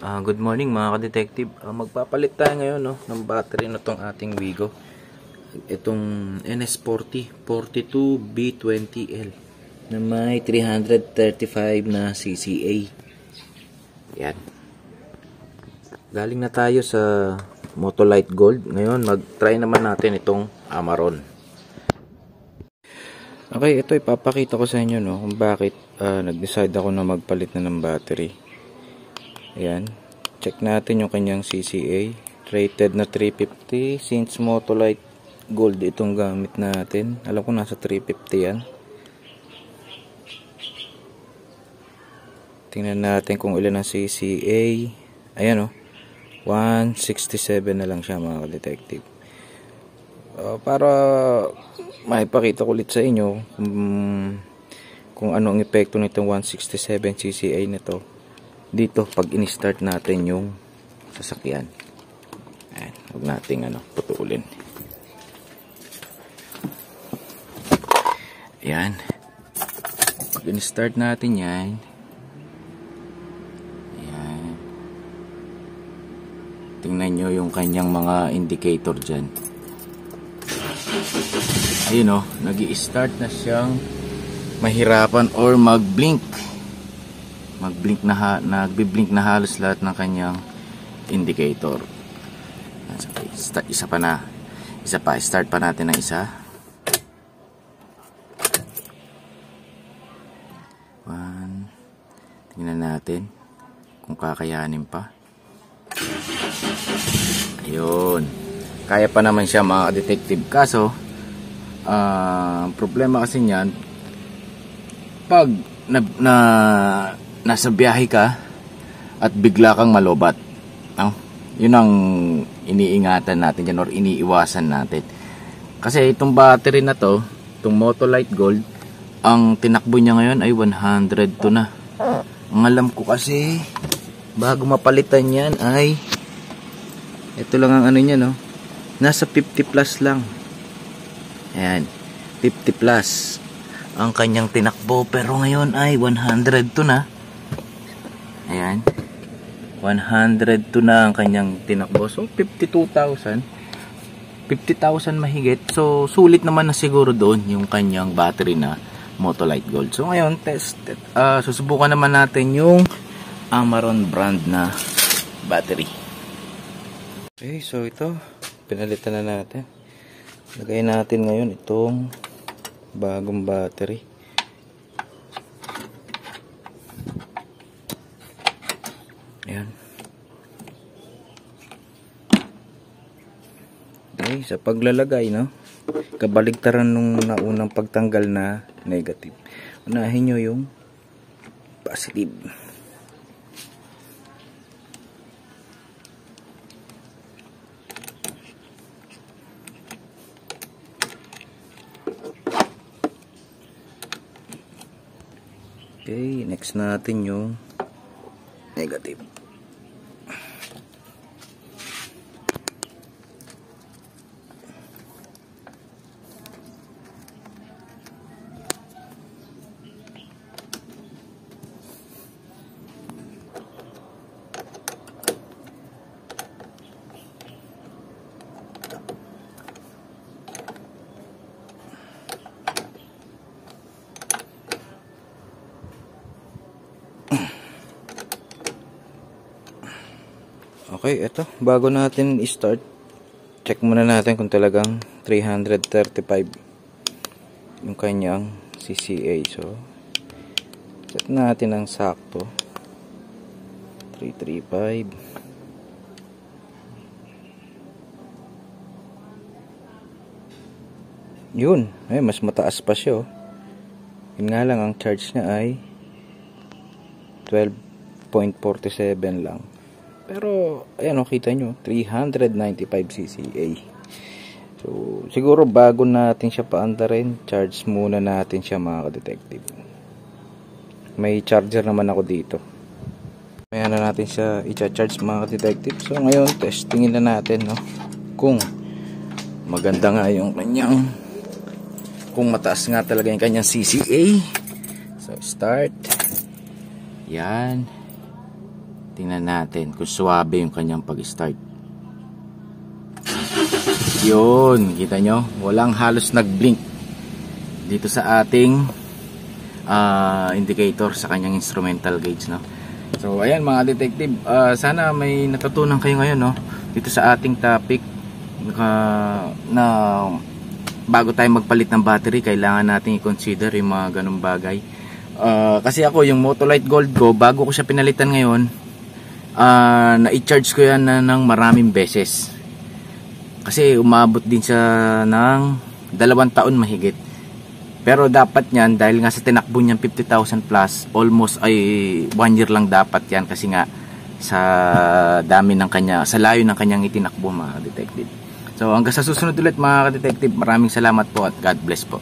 Good morning mga ka-detective. Magpapalit tayo ngayon ng battery na tong ating Wigo. Itong NS40 42B20L na may 335 na CCA. Yan. Galing na tayo sa Motolite Gold. Ngayon mag-try naman natin itong Amaron. Okay, ito ipapakita ko sa inyo kung bakit nag-decide ako na magpalit na ng battery. Ayan, check natin yung kanyang CCA, rated na 350. Since Motolite Gold itong gamit natin, alam ko nasa 350 yan. Tingnan natin kung ilan ang CCA. Ayan 167 na lang siya mga ka-detective. Para maipakita ko ulit sa inyo kung ano ang epekto nitong 167 CCA nito dito pag in-start natin yung sasakyan. Ayan, huwag nating putulin. Ayan, pag in-start natin yan, ayan, tingnan nyo yung kanyang mga indicator dyan. Ayun nag-i-start na siyang mahirapan or mag-blink. Nagbi-blink na halos lahat ng kanyang indicator. Isa pa, start pa natin ng isa. 1. Tingnan natin kung kakayanin pa. Ayun. Kaya pa naman siya mga detective. Kaso problema kasi niyan, pag nasa biyahe ka at bigla kang malobat, yun ang iniingatan natin dyan or iniiwasan natin. Kasi itong battery na to, itong Motolite Gold, ang tinakbo niya ngayon ay 102 na. Ang alam ko kasi bago mapalitan yan ay ito lang ang niya nasa 50 plus lang. Ayan, 50 plus ang kanyang tinakbo, pero ngayon ay 102 na. Ayan, 102 na ang kanyang tinakbo. So 50,000 mahigit. So sulit naman na siguro doon yung kanyang battery na Motolite Gold. So ngayon susubukan naman natin yung Amaron brand na battery. Okay, so ito pinalitan na natin. Lagay natin ngayon itong bagong battery. Ayan. Okay, sa paglalagay kabaligtaran nung naunang pagtanggal na negative. Unahin nyo yung positive. Okay, next natin yung negative. Okay, ito. Bago natin i-start, check muna natin kung talagang 335 yung kanyang CCA. So, set natin ang sakto. 335. Yun. Ay, mas mataas pa siya. Yun nga lang, ang charge niya ay 12.47 lang. Pero, ayan kita nyo, 395 CCA. So, siguro bago natin siya paandarin, charge muna natin siya mga ka-detective. May charger naman ako dito. Ayan na natin siya i-charge mga ka-detective. So, ngayon, testingin na natin, kung maganda nga yung kanyang, kung mataas nga talaga yung kanyang CCA. So, start. Yan. Tingnan natin kung suwabe yung kanyang pag-start. Yun, kita nyo, walang halos nag-blink dito sa ating indicator sa kanyang instrumental gauge, no? So ayan mga detective, sana may natutunan kayo ngayon, no, dito sa ating topic na bago tayo magpalit ng battery, kailangan natin i-consider yung mga ganung bagay. Kasi ako yung Motolite Gold ko, bago ko siya pinalitan ngayon, na-i-charge ko yan ng maraming beses. Kasi umabot din siya ng 2 taon mahigit. Pero dapat yan, dahil nga sa tinakbo niyan 50,000 plus, almost ay 1 year lang dapat yan, kasi nga sa dami ng kanya, sa layo ng kanyang itinakbo mga detective. So hanggang sa susunod ulit mga detective, maraming salamat po at God bless po.